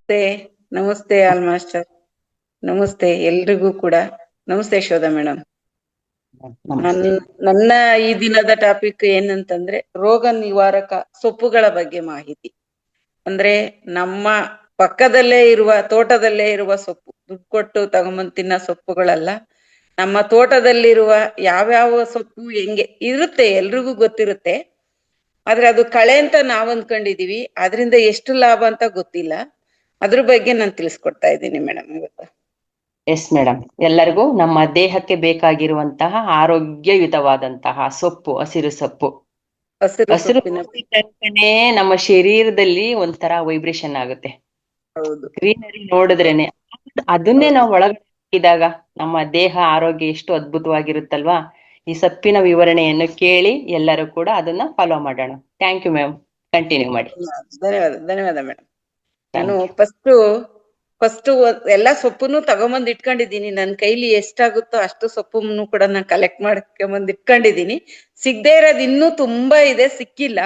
ನಮಸ್ತೆ. ನಮಸ್ತೆ all master. ನಮಸ್ತೆ ಎಲ್ರಿಗೂ ಕೂಡ. ನಮಸ್ತೆ ಯಶೋಧ ಮೇಡಮ್. ನಮಸ್ತೆ. ನನ್ನ ಈ ದಿನದ ಟಾಪಿಕ್ ಏನಂತಂದ್ರೆ ರೋಗ ನಿವಾರಕ ಸೊಪ್ಪುಗಳ ಬಗ್ಗೆ ಮಾಹಿತಿ. ಅಂದ್ರೆ ನಮ್ಮ ಪಕ್ಕದಲ್ಲೇ ಇರುವ ತೋಟದಲ್ಲೇ ಇರುವ ಸೊಪ್ಪು, ದುಡ್ಡು ಕೊಟ್ಟು ತಗೊಂಬಂದ್ ತಿನ್ನೋ ಸೊಪ್ಪುಗಳಲ್ಲ. ನಮ್ಮ ತೋಟದಲ್ಲಿರುವ ಯಾವ್ಯಾವ ಸೊಪ್ಪು ಹೆಂಗೆ ಇರುತ್ತೆ ಎಲ್ರಿಗೂ ಗೊತ್ತಿರುತ್ತೆ. ಆದ್ರೆ ಅದು ಕಳೆ ಅಂತ ನಾವ್ ಅಂದ್ಕೊಂಡಿದೀವಿ, ಅದರಿಂದ ಎಷ್ಟು ಲಾಭ ಅಂತ ಗೊತ್ತಿಲ್ಲ. ಅದ್ರ ಬಗ್ಗೆ ನಾನು ತಿಳಿಸ್ಕೊಡ್ತಾ ಇದ್ದೀನಿ ಮೇಡಮ್ ಇವತ್ತು. ಎಸ್ ಮೇಡಮ್, ಎಲ್ಲರಿಗೂ ನಮ್ಮ ದೇಹಕ್ಕೆ ಬೇಕಾಗಿರುವಂತಹ ಆರೋಗ್ಯಯುತವಾದಂತಹ ಸೊಪ್ಪು, ಹಸಿರು ಸೊಪ್ಪು. ಹಸಿರು ಹಸಿರು ಸೊಪ್ಪಿನ ನೋಡಿದ ತಕ್ಷಣ ನಮ್ಮ ಶರೀರದಲ್ಲಿ ಒಂಥರ ವೈಬ್ರೇಷನ್ ಆಗುತ್ತೆ. ಹೌದು ಗ್ರೀನರಿ ನೋಡಿದ್ರೇನೆ ಅದನ್ನೇ ಹೌದು ನಾವು ಒಳಗಡೆ ಹಾಕಿದಾಗ ನಮ್ಮ ದೇಹ ಆರೋಗ್ಯ ಎಷ್ಟು ಅದ್ಭುತವಾಗಿರುತ್ತಲ್ವಾ. ಈ ಸೊಪ್ಪಿನ ವಿವರಣೆಯನ್ನು ಕೇಳಿ ಎಲ್ಲರೂ ಕೂಡ ಅದನ್ನ ಫಾಲೋ ಮಾಡೋಣ. ಥ್ಯಾಂಕ್ ಯು ಮ್ಯಾಮ್, ಕಂಟಿನ್ಯೂ ಮಾಡಿ. ಧನ್ಯವಾದ ಮೇಡಮ್. ನಾನು ಥ್ಯಾಂಕ್ ಯು. ಫಸ್ಟ್ ಎಲ್ಲಾ ಸೊಪ್ಪುನು ತಗೊಂಬಂದ್ ಇಟ್ಕೊಂಡಿದೀನಿ. ನನ್ ಕೈಲಿ ಎಷ್ಟಾಗುತ್ತೋ ಅಷ್ಟು ಸೊಪ್ಪನ್ನು ಕೂಡ ನಾನು ಕಲೆಕ್ಟ್ ಮಾಡ್ಕೊಂಬಂದ್ ಇಟ್ಕೊಂಡಿದೀನಿ. ಸಿಗದೆ ಇರೋದ್ ಇನ್ನೂ ತುಂಬಾ ಇದೆ, ಸಿಕ್ಕಿಲ್ಲ.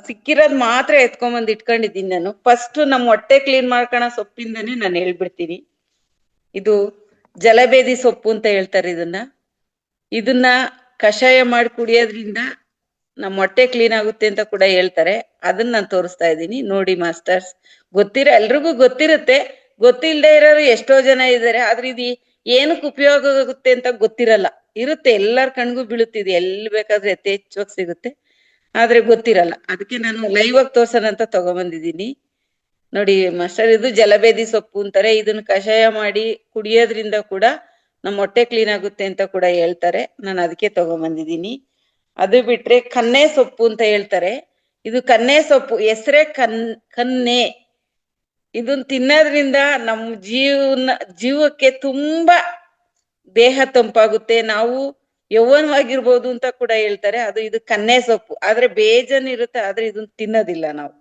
ಸಿಕ್ಕಿರೋದ್ ಮಾತ್ರ ಎತ್ಕೊಂಬಂದ್ ಇಟ್ಕೊಂಡಿದೀನಿ. ನಾನು ಫಸ್ಟ್ ನಮ್ ಹೊಟ್ಟೆ ಕ್ಲೀನ್ ಮಾಡ್ಕೊಳೋ ಸೊಪ್ಪಿಂದಾನೇ ನಾನು ಹೇಳ್ಬಿಡ್ತೀನಿ. ಇದು ಜಲಬೇದಿ ಸೊಪ್ಪು ಅಂತ ಹೇಳ್ತಾರೆ ಇದನ್ನ ಕಷಾಯ ಮಾಡಿ ಕುಡಿಯೋದ್ರಿಂದ ನಮ್ಮ ಹೊಟ್ಟೆ ಕ್ಲೀನ್ ಆಗುತ್ತೆ ಅಂತ ಕೂಡ ಹೇಳ್ತಾರೆ. ಅದನ್ನ ನಾನು ತೋರಿಸ್ತಾ ಇದ್ದೀನಿ ನೋಡಿ ಮಾಸ್ಟರ್ಸ್. ಎಲ್ರಿಗೂ ಗೊತ್ತಿರುತ್ತೆ, ಗೊತ್ತಿಲ್ಲದೆ ಇರೋರು ಎಷ್ಟೋ ಜನ ಇದ್ದಾರೆ. ಆದ್ರೆ ಇದು ಏನಕ್ಕೆ ಉಪಯೋಗ ಆಗುತ್ತೆ ಅಂತ ಗೊತ್ತಿರಲ್ಲ. ಇರುತ್ತೆ, ಎಲ್ಲರ ಕಣ್ಗೂ ಬೀಳುತ್ತಿದೆ, ಎಲ್ಲಿ ಬೇಕಾದ್ರೂ ಯಥೇಚ್ಛವಾಗಿ ಸಿಗುತ್ತೆ, ಆದ್ರೆ ಗೊತ್ತಿರಲ್ಲ. ಅದಕ್ಕೆ ನಾನು ಲೈವ್ ಆಗಿ ತೋರ್ಸೋಣ ಅಂತ ತಗೊಂಬಂದಿದ್ದೀನಿ. ನೋಡಿ ಮಾಸ್ಟರ್, ಇದು ಜಲಬೇದಿ ಸೊಪ್ಪು ಅಂತಾರೆ. ಇದನ್ನ ಕಷಾಯ ಮಾಡಿ ಕುಡಿಯೋದ್ರಿಂದ ಕೂಡ ನಮ್ಮ ಹೊಟ್ಟೆ ಕ್ಲೀನ್ ಆಗುತ್ತೆ ಅಂತ ಕೂಡ ಹೇಳ್ತಾರೆ. ನಾನು ಅದಕ್ಕೆ ತಗೊಂಬಂದಿದ್ದೀನಿ. ಅದು ಬಿಟ್ರೆ ಕನ್ನೆ ಸೊಪ್ಪು ಅಂತ ಹೇಳ್ತಾರೆ. ಇದು ಕನ್ನೆ ಸೊಪ್ಪು ಹೆಸರೇ ಕನ್ನೆ. ಇದನ್ನ ತಿನ್ನೋದ್ರಿಂದ ನಮ್ಮ ಜೀವಕ್ಕೆ ತುಂಬಾ ದೇಹ ತಂಪಾಗುತ್ತೆ, ನಾವು ಯೌವನವಾಗಿರ್ಬೋದು ಅಂತ ಕೂಡ ಹೇಳ್ತಾರೆ. ಇದು ಕನ್ನೆ ಸೊಪ್ಪು. ಆದ್ರೆ ಬೇಜಾನ್ ಇರುತ್ತೆ, ಆದ್ರೆ ಇದನ್ನ ತಿನ್ನೋದಿಲ್ಲ ನಾವು.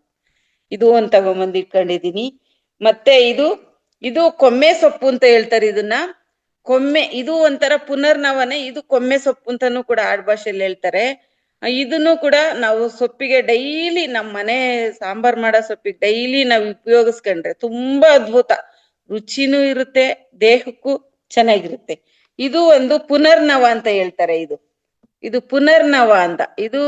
ಇದು ಒಂದ್ ತಗೊಂಬಂದ್ ಇಟ್ಕೊಂಡಿದೀನಿ. ಮತ್ತೆ ಇದು ಕೊಮ್ಮೆ ಸೊಪ್ಪು ಅಂತ ಹೇಳ್ತಾರೆ. ಇದನ್ನ ಇದು ಒಂಥರ ಪುನರ್ನವನೆ. ಇದು ಕೊಮ್ಮೆ ಸೊಪ್ಪು ಅಂತಾನು ಕೂಡ ಆಡ್ಭಾಷೆಯಲ್ಲಿ ಹೇಳ್ತಾರೆ. ಇದನ್ನು ಕೂಡ ನಾವು ಸೊಪ್ಪಿಗೆ ಡೈಲಿ ನಮ್ಮ ಮನೆ ಸಾಂಬಾರ್ ಮಾಡೋ ಸೊಪ್ಪಿಗೆ ಡೈಲಿ ನಾವು ಉಪಯೋಗಿಸ್ಕೊಂಡ್ರೆ ತುಂಬಾ ಅದ್ಭುತ, ರುಚಿನೂ ಇರುತ್ತೆ, ದೇಹಕ್ಕೂ ಚೆನ್ನಾಗಿರುತ್ತೆ. ಇದು ಒಂದು ಪುನರ್ನವ ಅಂತ ಹೇಳ್ತಾರೆ. ಇದು ಪುನರ್ನವ ಅಂತ. ಇದು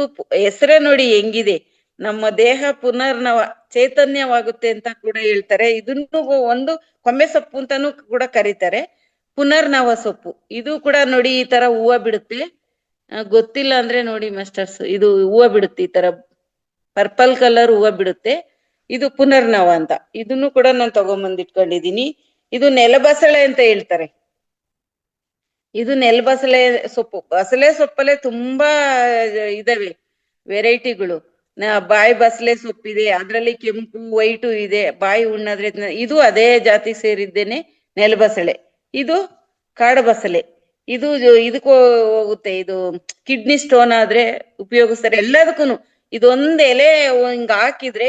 ಹೆಸರೇ ನೋಡಿ ಹೆಂಗಿದೆ, ನಮ್ಮ ದೇಹ ಪುನರ್ನವ ಚೈತನ್ಯವಾಗುತ್ತೆ ಅಂತ ಕೂಡ ಹೇಳ್ತಾರೆ. ಇದನ್ನು ಒಂದು ಕೊಮ್ಮೆ ಸೊಪ್ಪು ಅಂತಾನು ಕೂಡ ಕರೀತಾರೆ, ಪುನರ್ನವ ಸೊಪ್ಪು. ಇದು ಕೂಡ ನೋಡಿ ಈ ತರ ಹೂವು ಬಿಡುತ್ತೆ. ಗೊತ್ತಿಲ್ಲ ಅಂದ್ರೆ ನೋಡಿ ಮಾಸ್ಟರ್ಸ್, ಇದು ಹೂವು ಬಿಡುತ್ತೆ, ಈ ತರ ಪರ್ಪಲ್ ಕಲರ್ ಹೂವು ಬಿಡುತ್ತೆ. ಇದು ಪುನರ್ನವ ಅಂತ. ಇದನ್ನು ಕೂಡ ನಾನು ತಗೊಂಬಂದ್ ಇಟ್ಕೊಂಡಿದೀನಿ. ಇದು ನೆಲಬಸಳೆ ಅಂತ ಹೇಳ್ತಾರೆ. ಇದು ನೆಲಬಸಳೆ ಸೊಪ್ಪು. ಬಸಳೆ ಸೊಪ್ಪಲ್ಲೇ ತುಂಬಾ ಇದಾವೆ ವೆರೈಟಿಗಳು. ಬಾಯಿ ಬಸಳೆ ಸೊಪ್ಪಿದೆ, ಅದ್ರಲ್ಲಿ ಕೆಂಪು ವೈಟು ಇದೆ. ಬಾಯಿ ಉಣ್ಣಾದ್ರೆ ಇದು ಅದೇ ಜಾತಿ ಸೇರಿದ್ದೇನೆ, ನೆಲಬಸಳೆ. ಇದು ಕಾಡಬಸಳೆ. ಇದಕ್ಕೂ ಹೋಗುತ್ತೆ. ಇದು ಕಿಡ್ನಿ ಸ್ಟೋನ್ ಆದ್ರೆ ಉಪಯೋಗಿಸ್ತಾರೆ ಎಲ್ಲದಕ್ಕೂನು. ಇದೊಂದ್ ಎಲೆ ಹಿಂಗ್ ಹಾಕಿದ್ರೆ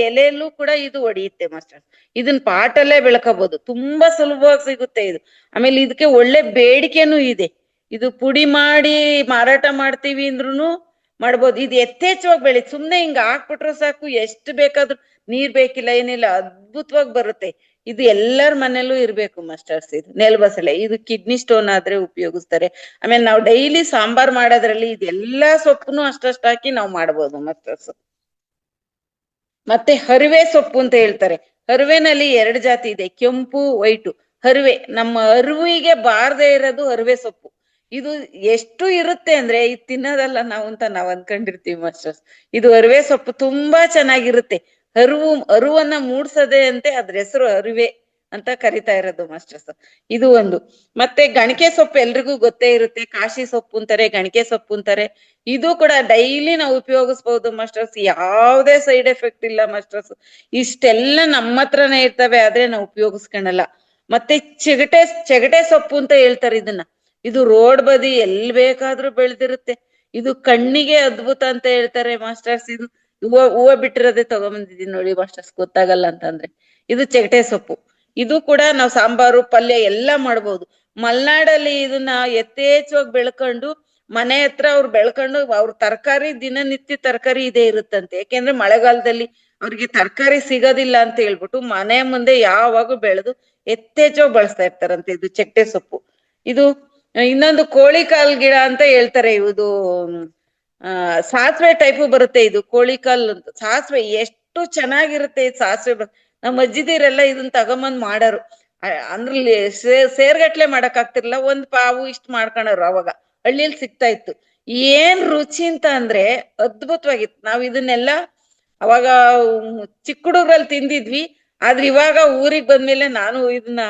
ಎಲೆಲ್ಲೂ ಕೂಡ ಇದು ಹೊಡೆಯುತ್ತೆ ಮಾಸ್ಟರ್. ಇದನ್ನ ಪಾಟಲ್ಲೇ ಬೆಳ್ಕೋಬಹುದು, ತುಂಬಾ ಸುಲಭವಾಗಿ ಸಿಗುತ್ತೆ ಇದು. ಆಮೇಲೆ ಇದಕ್ಕೆ ಒಳ್ಳೆ ಬೇಡಿಕೆನೂ ಇದೆ. ಇದು ಪುಡಿ ಮಾಡಿ ಮಾರಾಟ ಮಾಡ್ತೀವಿ ಅಂದ್ರುನು ಮಾಡ್ಬೋದು. ಇದು ಯಥೇಚ್ಛವಾಗಿ ಬೆಳೀತು. ಸುಮ್ನೆ ಹಿಂಗ ಹಾಕ್ಬಿಟ್ರು ಸಾಕು, ಎಷ್ಟು ಬೇಕಾದ್ರೂ ನೀರ್ ಬೇಕಿಲ್ಲ, ಏನಿಲ್ಲ, ಅದ್ಭುತವಾಗಿ ಬರುತ್ತೆ. ಇದು ಎಲ್ಲರ ಮನೇಲೂ ಇರ್ಬೇಕು ಮಾಸ್ಟರ್ಸ್. ಇದು ನೆಲಬಸಳೆ. ಇದು ಕಿಡ್ನಿ ಸ್ಟೋನ್ ಆದ್ರೆ ಉಪಯೋಗಿಸ್ತಾರೆ. ಆಮೇಲೆ ನಾವು ಡೈಲಿ ಸಾಂಬಾರ್ ಮಾಡೋದ್ರಲ್ಲಿ ಇದೆಲ್ಲಾ ಸೊಪ್ಪುನು ಅಷ್ಟಷ್ಟು ಹಾಕಿ ನಾವು ಮಾಡ್ಬೋದು ಮಾಸ್ಟರ್ಸ್. ಮತ್ತೆ ಹರಿವೆ ಸೊಪ್ಪು ಅಂತ ಹೇಳ್ತಾರೆ. ಹರಿವೆನಲ್ಲಿ 2 ಜಾತಿ ಇದೆ, ಕೆಂಪು ವೈಟು. ಹರಿವೆ ನಮ್ಮ ಅರಿವಿಗೆ ಬಾರದೆ ಇರೋದು ಹರಿವೆ ಸೊಪ್ಪು. ಇದು ಎಷ್ಟು ಇರುತ್ತೆ ಅಂದ್ರೆ ಇದು ತಿನ್ನೋದಲ್ಲ ನಾವು ಅಂತ ನಾವ್ ಅನ್ಕೊಂಡಿರ್ತೀವಿ ಮಾಸ್ಟರ್ಸ್. ಇದು ಹರಿವೆ ಸೊಪ್ಪು ತುಂಬಾ ಚೆನ್ನಾಗಿರುತ್ತೆ. ಅರುವನ್ನ ಮೂಡ್ಸದೆ ಅಂತೆ ಅದ್ರ ಹೆಸರು ಹರಿವೆ ಅಂತ ಕರಿತಾ ಇರೋದು ಮಾಸ್ಟರ್ಸ್. ಇದು ಒಂದು. ಮತ್ತೆ ಗಣಿಕೆ ಸೊಪ್ಪು ಎಲ್ರಿಗೂ ಗೊತ್ತೇ ಇರುತ್ತೆ. ಕಾಶಿ ಸೊಪ್ಪು ಅಂತಾರೆ, ಗಣಿಕೆ ಸೊಪ್ಪು ಅಂತಾರೆ. ಇದು ಕೂಡ ಡೈಲಿ ನಾವು ಉಪಯೋಗಿಸ್ಬಹುದು ಮಾಸ್ಟರ್ಸ್. ಯಾವುದೇ ಸೈಡ್ ಎಫೆಕ್ಟ್ ಇಲ್ಲ ಮಾಸ್ಟರ್ಸ್. ಇಷ್ಟೆಲ್ಲ ನಮ್ಮ ಹತ್ರನೇ ಇರ್ತವೆ, ಆದ್ರೆ ನಾವು ಉಪಯೋಗಿಸ್ಕೊಳಲ್ಲ. ಮತ್ತೆ ಚೆಗಟೆ ಸೊಪ್ಪು ಅಂತ ಹೇಳ್ತಾರೆ ಇದನ್ನ. ಇದು ರೋಡ್ ಬದಿ ಎಲ್ ಬೇಕಾದ್ರೂ ಬೆಳೆದಿರುತ್ತೆ. ಇದು ಕಣ್ಣಿಗೆ ಅದ್ಭುತ ಅಂತ ಹೇಳ್ತಾರೆ ಮಾಸ್ಟರ್ಸ್. ಇದು ಹೂವು ಬಿಟ್ಟಿರೋದೇ ತಗೊಂಬಂದಿದೀನಿ ನೋಡಿ ಮಾಸ್ಟರ್ಸ್, ಗೊತ್ತಾಗಲ್ಲ ಅಂತಂದ್ರೆ. ಇದು ಚೆಗಟೆ ಸೊಪ್ಪು. ಇದು ಕೂಡ ನಾವು ಸಾಂಬಾರು ಪಲ್ಯ ಎಲ್ಲಾ ಮಾಡ್ಬೋದು. ಮಲ್ನಾಡಲ್ಲಿ ಇದನ್ನ ಯಥೇಚ್ಛವಾಗಿ ಬೆಳ್ಕೊಂಡು ಮನೆ ಹತ್ರ ಅವ್ರು ಬೆಳ್ಕೊಂಡು ಅವ್ರ ತರಕಾರಿ ದಿನನಿತ್ಯ ತರಕಾರಿ ಇದೇ ಇರುತ್ತಂತೆ. ಯಾಕೆಂದ್ರೆ ಮಳೆಗಾಲದಲ್ಲಿ ಅವ್ರಿಗೆ ತರಕಾರಿ ಸಿಗೋದಿಲ್ಲ ಅಂತ ಹೇಳ್ಬಿಟ್ಟು ಮನೆ ಮುಂದೆ ಯಾವಾಗೂ ಬೆಳೆದು ಎತ್ತೇಚೋ ಬಳಸ್ತಾ ಇರ್ತಾರಂತೆ ಇದು ಚೆಟ್ಟೆ ಸೊಪ್ಪು. ಇದು ಇನ್ನೊಂದು ಕೋಳಿ ಕಾಲ್ ಗಿಡ ಅಂತ ಹೇಳ್ತಾರೆ. ಇದು ಸಾಸಿವೆ ಟೈಪು ಬರುತ್ತೆ. ಇದು ಕೋಳಿ ಕಾಲ್ ಅಂತ ಸಾಸಿವೆ ಎಷ್ಟು ಚೆನ್ನಾಗಿರುತ್ತೆ ಇದು ಸಾಸಿವೆ. ನಮ್ಮ ಅಜ್ಜಿದಿರೆಲ್ಲ ಇದನ್ನ ತಗೊಂಬಂದ್ ಮಾಡಾರು. ಅಂದ್ರಲ್ಲಿ ಸೇರ್ಗಟ್ಲೆ ಮಾಡಕ್ ಆಗ್ತಿರ್ಲಿಲ್ಲ, ಒಂದ್ ಪಾವು ಇಷ್ಟ ಮಾಡ್ಕೊಳೋರು. ಅವಾಗ ಹಳ್ಳಿಲಿ ಸಿಗ್ತಾ ಇತ್ತು. ಏನ್ ರುಚಿ ಅಂತ ಅಂದ್ರೆ ಅದ್ಭುತವಾಗಿತ್ತು. ನಾವ್ ಇದನ್ನೆಲ್ಲ ಅವಾಗ ಚಿಕ್ಕ ಹುಡುಗ್ರಲ್ಲಿ ತಿಂದಿದ್ವಿ. ಆದ್ರೆ ಇವಾಗ ಊರಿಗೆ ಬಂದ್ಮೇಲೆ ನಾನು ಇದನ್ನ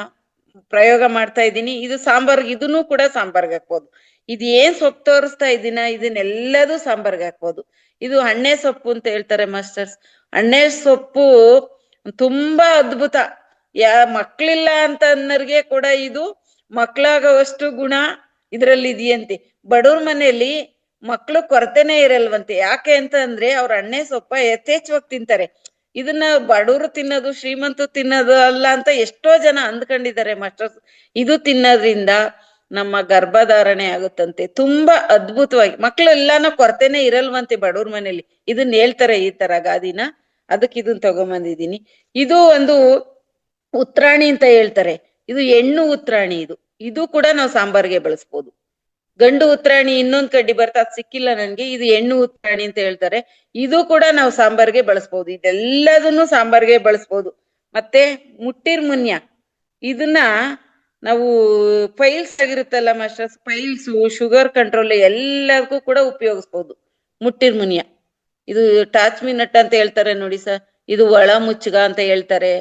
ಪ್ರಯೋಗ ಮಾಡ್ತಾ ಇದ್ದೀನಿ. ಇದು ಸಾಂಬಾರ್ಗೆ, ಇದನ್ನು ಕೂಡ ಸಾಂಬಾರ್ಗೆ ಹಾಕ್ಬೋದು. ಇದು ಏನ್ ಸೊಪ್ಪು ತೋರಿಸ್ತಾ ಇದನ್ನೆಲ್ಲದೂ ಸಾಂಬಾರ್ಗೆ ಹಾಕ್ಬೋದು. ಇದು ಅಣ್ಣೆ ಸೊಪ್ಪು ಅಂತ ಹೇಳ್ತಾರೆ ಮಾಸ್ಟರ್ಸ್. ಅಣ್ಣೆ ಸೊಪ್ಪು ತುಂಬಾ ಅದ್ಭುತ. ಮಕ್ಳಿಲ್ಲ ಅಂತ ಅನ್ನೋರ್ಗೆ ಕೂಡ ಇದು ಮಕ್ಳಾಗೋವಷ್ಟು ಗುಣ ಇದ್ರಲ್ಲಿ ಇದೆಯಂತೆ. ಬಡವ್ರ ಮನೆಯಲ್ಲಿ ಮಕ್ಳು ಕೊರತೆನೇ ಇರಲ್ವಂತೆ. ಯಾಕೆ ಅಂತ ಅಂದ್ರೆ ಅವ್ರ ಅಣ್ಣೆ ಸೊಪ್ಪ ಯಥೇಚ್ಛವಾಗಿ ತಿಂತಾರೆ. ಇದನ್ನ ಬಡವರು ತಿನ್ನೋದು ಶ್ರೀಮಂತರು ತಿನ್ನೋದು ಅಲ್ಲ ಅಂತ ಎಷ್ಟೋ ಜನ ಅಂದ್ಕೊಂಡಿದ್ದಾರೆ ಮಾಸ್ಟರ್ಸ್. ಇದು ತಿನ್ನೋದ್ರಿಂದ ನಮ್ಮ ಗರ್ಭಧಾರಣೆ ಆಗುತ್ತಂತೆ. ತುಂಬಾ ಅದ್ಭುತವಾಗಿ ಮಕ್ಳು ಎಲ್ಲಾನು ಕೊರತೆನೇ ಇರಲ್ವಂತೆ ಬಡವ್ರ ಮನೇಲಿ. ಇದನ್ನ ಹೇಳ್ತಾರೆ ಈ ತರ ಗಾದಿನ. ಅದಕ್ಕೆ ಇದನ್ನ ತಗೊಂಬಂದಿದೀನಿ. ಇದು ಒಂದು ಉತ್ರಾಣಿ ಅಂತ ಹೇಳ್ತಾರೆ. ಇದು ಹೆಣ್ಣು ಉತ್ರಾಣಿ. ಇದು ಕೂಡ ನಾವು ಸಾಂಬಾರ್ಗೆ ಬಳಸ್ಬೋದು. ಗಂಡು ಉತ್ರಾಣಿ ಇನ್ನೊಂದ್ ಕಡ್ಡಿ ಬರ್ತಾ ಅದ್ ಸಿಕ್ಕಿಲ್ಲ ನನ್ಗೆ. ಇದು ಹೆಣ್ಣು ಉತ್ರಾಣಿ ಅಂತ ಹೇಳ್ತಾರೆ. ಇದು ಕೂಡ ನಾವು ಸಾಂಬಾರ್ಗೆ ಬಳಸ್ಬೋದು. ಇದೆಲ್ಲದನ್ನು ಸಾಂಬಾರ್ಗೆ ಬಳಸ್ಬೋದು. ಮತ್ತೆ ಮುಟ್ಟಿರ್ ಮುನ್ಯ, ಇದನ್ನ ನಾವು ಫೈಲ್ಸ್ ಆಗಿರುತ್ತಲ್ಲ ಮಾಸ್ಟರ್ಸ್, ಫೈಲ್ಸು, ಶುಗರ್ ಕಂಟ್ರೋಲ್ ಎಲ್ಲದಕ್ಕೂ ಕೂಡ ಉಪಯೋಗಿಸ್ಬೋದು ಮುಟ್ಟಿರ್ ಮುನ್ಯ. ಇದು ಟಾಚ್ಮಿ ನಟ್ ಅಂತ ಹೇಳ್ತಾರೆ ನೋಡಿ ಸರ್. ಇದು ಒಳ ಮುಚ್ಚಗ ಅಂತ ಹೇಳ್ತಾರೆ.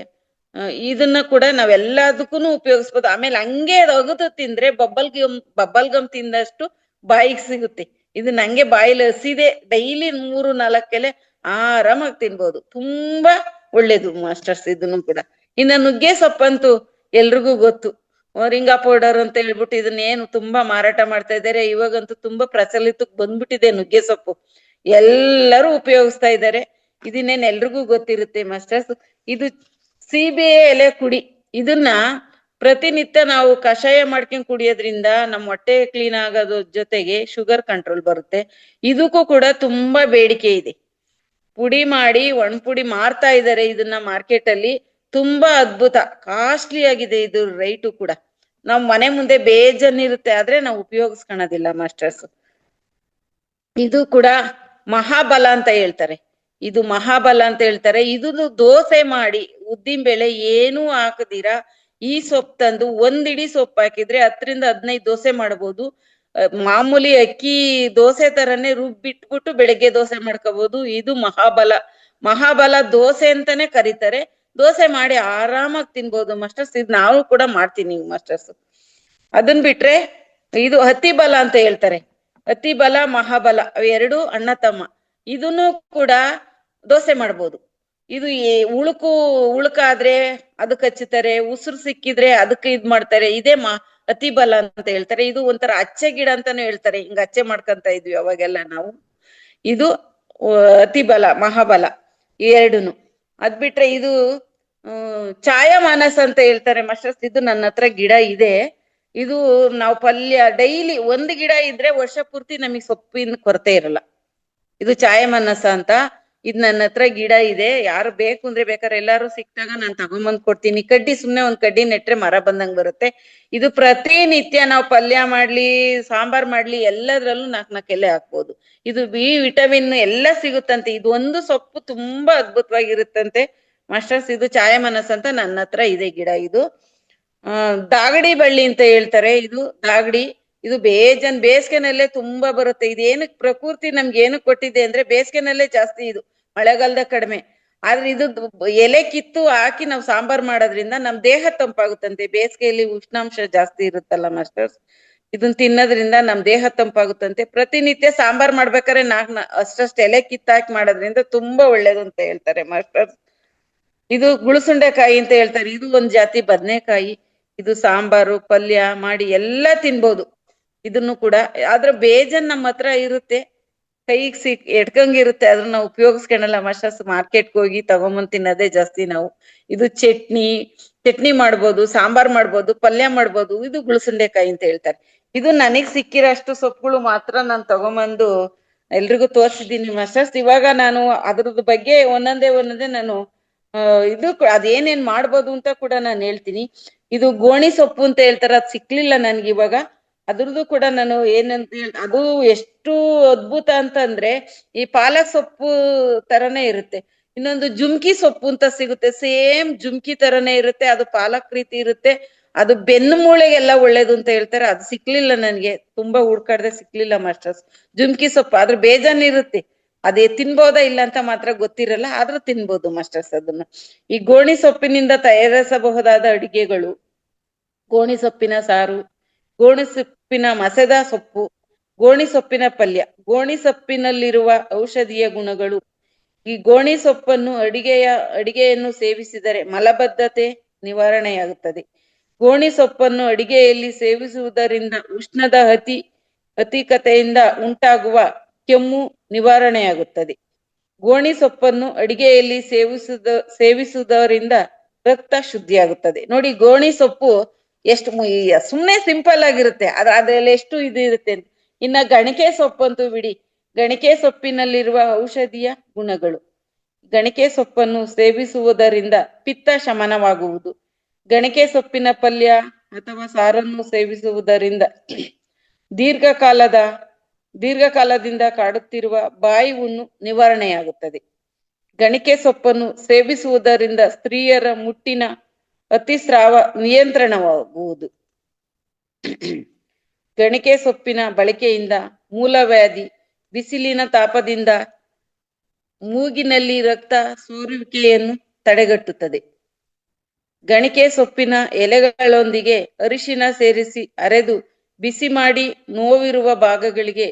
ಇದನ್ನ ಕೂಡ ನಾವೆಲ್ಲದಕ್ಕೂ ಉಪಯೋಗಿಸ್ಬೋದು. ಆಮೇಲೆ ಹಂಗೆ ಅಗದು ತಿಂದ್ರೆ ಬಬ್ಬಲ್ ಗಮ್ ತಿಂದಷ್ಟು ಬಾಯಿಗೆ ಸಿಗುತ್ತೆ. ಇದನ್ನ ಹಂಗೆ ಬಾಯಿಲಿ ಹಸಿದೆ ಡೈಲಿ 3-4 ಎಲೆ ಆರಾಮಾಗಿ ತಿನ್ಬೋದು. ತುಂಬಾ ಒಳ್ಳೇದು ಮಾಸ್ಟರ್ಸ್ ಇದನ್ನು ಕೂಡ. ಇನ್ನ ನುಗ್ಗೆ ಸೊಪ್ಪಂತೂ ಎಲ್ರಿಗೂ ಗೊತ್ತು. ರಿಂಗಾ ಪೌಡರ್ ಅಂತ ಹೇಳ್ಬಿಟ್ಟು ಇದನ್ನೇನು ತುಂಬಾ ಮಾರಾಟ ಮಾಡ್ತಾ ಇದ್ದಾರೆ. ಇವಾಗಂತೂ ತುಂಬಾ ಪ್ರಚಲಿತಕ್ಕೆ ಬಂದ್ಬಿಟ್ಟಿದೆ ನುಗ್ಗೆ ಸೊಪ್ಪು. ಎಲ್ಲರೂ ಉಪಯೋಗಿಸ್ತಾ ಇದ್ದಾರೆ. ಇದನ್ನೇನ್ ಎಲ್ರಿಗೂ ಗೊತ್ತಿರುತ್ತೆ ಮಾಸ್ಟರ್ಸ್. ಇದು ಸೀಬೆ ಎಲೆ ಕುಡಿ. ಇದನ್ನ ಪ್ರತಿನಿತ್ಯ ನಾವು ಕಷಾಯ ಮಾಡ್ಕೊಂಡ್ ಕುಡಿಯೋದ್ರಿಂದ ನಮ್ಮ ಹೊಟ್ಟೆ ಕ್ಲೀನ್ ಆಗೋದ್ರ ಜೊತೆಗೆ ಶುಗರ್ ಕಂಟ್ರೋಲ್ ಬರುತ್ತೆ. ಇದಕ್ಕೂ ಕೂಡ ತುಂಬಾ ಬೇಡಿಕೆ ಇದೆ. ಪುಡಿ ಮಾಡಿ ಒಣಪುಡಿ ಮಾರ್ತಾ ಇದ್ದಾರೆ ಇದನ್ನ ಮಾರ್ಕೆಟ್ ಅಲ್ಲಿ. ತುಂಬಾ ಅದ್ಭುತ, ಕಾಸ್ಟ್ಲಿ ಆಗಿದೆ ಇದು ರೈಟು ಕೂಡ. ನಾವ್ ಮನೆ ಮುಂದೆ ಬೇಜನ್ ಇರುತ್ತೆ, ಆದ್ರೆ ನಾವು ಉಪಯೋಗಿಸ್ಕೊಳೋದಿಲ್ಲ ಮಾಸ್ಟರ್ಸ್. ಇದು ಕೂಡ ಮಹಾಬಲ ಅಂತ ಹೇಳ್ತಾರೆ. ಇದು ಮಹಾಬಲ ಅಂತ ಹೇಳ್ತಾರೆ. ಇದು ದೋಸೆ ಮಾಡಿ ಉದ್ದಿನ ಬೇಳೆ ಏನೂ ಹಾಕದಿರಾ ಈ ಸೊಪ್ಪು ತಂದು ಒಂದಿಡಿ ಸೊಪ್ಪು ಹಾಕಿದ್ರೆ 10-15 ದೋಸೆ ಮಾಡ್ಬೋದು. ಮಾಮೂಲಿ ಅಕ್ಕಿ ದೋಸೆ ತರನೇ ರುಬ್ಬಿಟ್ಬಿಟ್ಟು ಬೆಳಗ್ಗೆ ದೋಸೆ ಮಾಡ್ಕೋಬಹುದು. ಇದು ಮಹಾಬಲ ದೋಸೆ ಅಂತಾನೆ ಕರೀತಾರೆ. ದೋಸೆ ಮಾಡಿ ಆರಾಮಾಗಿ ತಿನ್ಬೋದು ಮಾಸ್ಟರ್ಸ್. ಇದು ನಾವು ಕೂಡ ಮಾಡ್ತೀನಿ ಮಾಸ್ಟರ್ಸ್. ಅದನ್ ಬಿಟ್ರೆ ಇದು ಅತಿ ಬಲ ಅಂತ ಹೇಳ್ತಾರೆ. ಅತಿ ಬಲ, ಮಹಾಬಲ ಅವೆರಡು ಅಣ್ಣ ತಮ್ಮ. ಇದನ್ನು ಕೂಡ ದೋಸೆ ಮಾಡ್ಬೋದು. ಇದು ಉಳುಕಾದ್ರೆ ಅದಕ್ಕೆ ಹಚ್ಚುತ್ತಾರೆ, ಉಸಿರು ಸಿಕ್ಕಿದ್ರೆ ಅದಕ್ಕೆ ಇದ್ ಮಾಡ್ತಾರೆ. ಇದೇ ಅತಿ ಬಲ ಅಂತ ಹೇಳ್ತಾರೆ. ಇದು ಒಂಥರ ಅಚ್ಚೆ ಗಿಡ ಅಂತಾನು ಹೇಳ್ತಾರೆ. ಹಿಂಗ ಅಚ್ಚೆ ಮಾಡ್ಕೊಂತ ಇದ್ವಿ ಅವಾಗೆಲ್ಲ ನಾವು. ಇದು ಅತಿ ಬಲ, ಮಹಾಬಲ ಎರಡುನು. ಅದ್ ಬಿಟ್ರೆ ಇದು ಛಾಯಾಮಾನಸ ಅಂತ ಹೇಳ್ತಾರೆ ಮಾಸ್ಟರ್ಸ್. ಇದು ನನ್ನ ಹತ್ರ ಗಿಡ ಇದೆ. ಇದು ನಾವು ಪಲ್ಯ ಡೈಲಿ ಒಂದು ಗಿಡ ಇದ್ರೆ ವರ್ಷ ಪೂರ್ತಿ ನಮಗ್ ಸೊಪ್ಪಿನ ಕೊರತೆ ಇರಲ್ಲ. ಇದು ಛಾಯಾಮಾನಸ ಅಂತ. ಇದ್ ನನ್ನ ಹತ್ರ ಗಿಡ ಇದೆ. ಯಾರು ಬೇಕು ಅಂದ್ರೆ ಬೇಕಾದ್ರೆ ಎಲ್ಲಾರು ಸಿಕ್ತಾಗ ನಾನ್ ತಗೊಂಬಂದ್ ಕೊಡ್ತೀನಿ. ಕಡ್ಡಿ ಸುಮ್ನೆ ಒಂದ್ ಕಡ್ಡಿ ನೆಟ್ರೆ ಮರ ಬಂದಂಗ್ ಬರುತ್ತೆ. ಇದು ಪ್ರತಿನಿತ್ಯ ನಾವು ಪಲ್ಯ ಮಾಡ್ಲಿ, ಸಾಂಬಾರ್ ಮಾಡ್ಲಿ, ಎಲ್ಲದ್ರಲ್ಲೂ 4 ಎಲೆ ಹಾಕ್ಬೋದು. ಇದು ಬಿ ವಿಟಮಿನ್ ಎಲ್ಲ ಸಿಗುತ್ತಂತೆ. ಇದು ಒಂದು ಸೊಪ್ಪು ತುಂಬಾ ಅದ್ಭುತವಾಗಿರುತ್ತಂತೆ ಮಾಸ್ಟರ್ಸ್. ಇದು ಛಾಯಾಮಾನಸ ಅಂತ ನನ್ನ ಹತ್ರ ಇದೆ ಗಿಡ. ಇದು ದಾಗಡಿ ಬಳ್ಳಿ ಅಂತ ಹೇಳ್ತಾರೆ. ಇದು ದಾಗಡಿ. ಇದು ಬೇಸಿಗೆನಲ್ಲೇ ತುಂಬಾ ಬರುತ್ತೆ. ಇದೇನಕ್ ಪ್ರಕೃತಿ ನಮ್ಗೆ ಏನಕ್ ಕೊಟ್ಟಿದೆ ಅಂದ್ರೆ ಬೇಸಿಗೆನಲ್ಲೇ ಜಾಸ್ತಿ, ಇದು ಮಳೆಗಾಲದ ಕಡಿಮೆ. ಆದ್ರೆ ಇದು ಎಲೆ ಕಿತ್ತು ಹಾಕಿ ನಾವು ಸಾಂಬಾರ್ ಮಾಡೋದ್ರಿಂದ ನಮ್ ದೇಹ ತಂಪಾಗುತ್ತಂತೆ. ಬೇಸಿಗೆಯಲ್ಲಿ ಉಷ್ಣಾಂಶ ಜಾಸ್ತಿ ಇರುತ್ತಲ್ಲ ಮಾಸ್ಟರ್ಸ್, ಇದನ್ನ ತಿನ್ನೋದ್ರಿಂದ ನಮ್ ದೇಹ ತಂಪಾಗುತ್ತಂತೆ. ಪ್ರತಿನಿತ್ಯ ಸಾಂಬಾರ್ ಮಾಡ್ಬೇಕಾದ್ರೆ ಅಷ್ಟಷ್ಟು ಎಲೆ ಕಿತ್ತಾಕಿ ಮಾಡೋದ್ರಿಂದ ತುಂಬಾ ಒಳ್ಳೇದು ಅಂತ ಹೇಳ್ತಾರೆ ಮಾಸ್ಟರ್ಸ್. ಇದು ಗುಳಸುಂಡೆಕಾಯಿ ಅಂತ ಹೇಳ್ತಾರೆ. ಇದು ಒಂದ್ ಜಾತಿ ಬದನೆಕಾಯಿ. ಇದು ಸಾಂಬಾರು ಪಲ್ಯ ಮಾಡಿ ಎಲ್ಲಾ ತಿನ್ಬೋದು ಇದನ್ನು ಕೂಡ. ಆದ್ರೆ ಬೇಜನ್ ನಮ್ಮ ಹತ್ರ ಇರುತ್ತೆ, ಕೈಗೆ ಎಡ್ಕಂಗಿರುತ್ತೆ. ಅದನ್ನ ನಾವು ಉಪಯೋಗಿಸ್ಕೊಳಲ್ಲ ಮಾಸ್ಟರ್ಸ್. ಮಾರ್ಕೆಟ್ಗೆ ಹೋಗಿ ತಗೊಂಬಂದ್ ತಿನ್ನೋದೇ ಜಾಸ್ತಿ ನಾವು. ಇದು ಚಟ್ನಿ ಮಾಡ್ಬೋದು, ಸಾಂಬಾರ್ ಮಾಡ್ಬೋದು, ಪಲ್ಯ ಮಾಡ್ಬೋದು. ಇದು ಗುಳಸುಂಡೆಕಾಯಿ ಅಂತ ಹೇಳ್ತಾರೆ. ಇದು ನನಗ್ ಸಿಕ್ಕಿರೋ ಅಷ್ಟು ಸೊಪ್ಪುಗಳು ಮಾತ್ರ ನಾನು ತಗೊಂಬಂದು ಎಲ್ರಿಗೂ ತೋರಿಸಿದ್ದೀನಿ ಮಾಸ್ಟರ್ಸ್. ಇವಾಗ ನಾನು ಅದ್ರದ್ದು ಬಗ್ಗೆ ಒಂದೊಂದೇ ನಾನು ಅದೇನೇನ್ ಮಾಡ್ಬೋದು ಅಂತ ಕೂಡ ನಾನು ಹೇಳ್ತೀನಿ. ಇದು ಗೋಣಿ ಸೊಪ್ಪು ಅಂತ ಹೇಳ್ತಾರೆ, ಅದ್ ಸಿಕ್ಲಿಲ್ಲ ನನ್ಗೆ ಇವಾಗ. ಅದ್ರದ್ದು ಕೂಡ ನಾನು ಏನಂತ ಅದು ಎಷ್ಟು ಅದ್ಭುತ ಅಂತಂದ್ರೆ ಈ ಪಾಲಕ್ ಸೊಪ್ಪು ತರನೇ ಇರುತ್ತೆ. ಇನ್ನೊಂದು ಜುಮ್ಕಿ ಸೊಪ್ಪು ಅಂತ ಸಿಗುತ್ತೆ, ಸೇಮ್ ಜುಮ್ಕಿ ತರನೇ ಇರುತ್ತೆ, ಅದು ಪಾಲಕ್ ರೀತಿ ಇರುತ್ತೆ. ಅದು ಬೆನ್ನು ಮೂಳೆಗೆಲ್ಲ ಒಳ್ಳೇದು ಅಂತ ಹೇಳ್ತಾರೆ. ಅದು ಸಿಕ್ಲಿಲ್ಲ ನನ್ಗೆ, ತುಂಬಾ ಹುಡ್ಕಾಡ್ದೆ ಸಿಕ್ಲಿಲ್ಲ ಮಾಸ್ಟರ್ಸ್. ಜುಮ್ಕಿ ಸೊಪ್ಪು ಆದ್ರೆ ಬೇಜಾನ್ ಇರುತ್ತೆ, ಅದೇ ತಿನ್ಬೋದಾ ಇಲ್ಲ ಅಂತ ಮಾತ್ರ ಗೊತ್ತಿರಲ್ಲ, ಆದ್ರೂ ತಿನ್ಬೋದು ಮಾಸ್ಟರ್ಸ್ ಅದನ್ನ. ಈ ಗೋಣಿ ಸೊಪ್ಪಿನಿಂದ ತಯಾರಿಸಬಹುದಾದ ಅಡಿಗೆಗಳು: ಗೋಣಿ ಸೊಪ್ಪಿನ ಸಾರು, ಗೋಣಿ ಸೊಪ್ಪಿನ ಮಸೆದ ಸೊಪ್ಪು, ಗೋಣಿ ಸೊಪ್ಪಿನ ಪಲ್ಯ. ಗೋಣಿ ಸೊಪ್ಪಿನಲ್ಲಿರುವ ಔಷಧೀಯ ಗುಣಗಳು: ಈ ಗೋಣಿ ಸೊಪ್ಪನ್ನು ಅಡಿಗೆಯನ್ನು ಸೇವಿಸಿದರೆ ಮಲಬದ್ಧತೆ ನಿವಾರಣೆಯಾಗುತ್ತದೆ. ಗೋಣಿ ಸೊಪ್ಪನ್ನು ಅಡಿಗೆಯಲ್ಲಿ ಸೇವಿಸುವುದರಿಂದ ಉಷ್ಣದ ಅಧಿಕತೆಯಿಂದ ಉಂಟಾಗುವ ಕೆಮ್ಮು ನಿವಾರಣೆಯಾಗುತ್ತದೆ. ಗೋಣಿ ಸೊಪ್ಪನ್ನು ಅಡಿಗೆಯಲ್ಲಿ ಸೇವಿಸುವುದರಿಂದ ರಕ್ತ ಶುದ್ಧಿಯಾಗುತ್ತದೆ. ನೋಡಿ, ಗೋಣಿ ಸೊಪ್ಪು ಎಷ್ಟು ಸುಮ್ನೆ ಸಿಂಪಲ್ ಆಗಿರುತ್ತೆ, ಅದ್ರಲ್ಲಿ ಎಷ್ಟು ಇದು ಇರುತ್ತೆ ಅಂತ. ಇನ್ನ ಗಣಿಕೆ ಸೊಪ್ಪಂತೂ ಬಿಡಿ, ಗಣಿಕೆ ಸೊಪ್ಪಿನಲ್ಲಿರುವ ಔಷಧೀಯ ಗುಣಗಳು: ಗಣಿಕೆ ಸೊಪ್ಪನ್ನು ಸೇವಿಸುವುದರಿಂದ ಪಿತ್ತ ಶಮನವಾಗುವುದು. ಗಣಿಕೆ ಸೊಪ್ಪಿನ ಪಲ್ಯ ಅಥವಾ ಸಾರನ್ನು ಸೇವಿಸುವುದರಿಂದ ದೀರ್ಘಕಾಲದಿಂದ ಕಾಡುತ್ತಿರುವ ಬಾಯಿ ಹುಣ್ಣು ನಿವಾರಣೆಯಾಗುತ್ತದೆ. ಗಣಿಕೆ ಸೊಪ್ಪನ್ನು ಸೇವಿಸುವುದರಿಂದ ಸ್ತ್ರೀಯರ ಮುಟ್ಟಿನ ಅತಿಸ್ರಾವ ನಿಯಂತ್ರಣವಾಗುವುದು. ಗಣಿಕೆ ಸೊಪ್ಪಿನ ಬಳಕೆಯಿಂದ ಮೂಲವ್ಯಾಧಿ, ಬಿಸಿಲಿನ ತಾಪದಿಂದ ಮೂಗಿನಲ್ಲಿ ರಕ್ತ ಸೋರುವಿಕೆಯನ್ನು ತಡೆಗಟ್ಟುತ್ತದೆ. ಗಣಿಕೆ ಸೊಪ್ಪಿನ ಎಲೆಗಳೊಂದಿಗೆ ಅರಿಶಿನ ಸೇರಿಸಿ ಅರೆದು ಬಿಸಿ ಮಾಡಿ ನೋವಿರುವ ಭಾಗಗಳಿಗೆ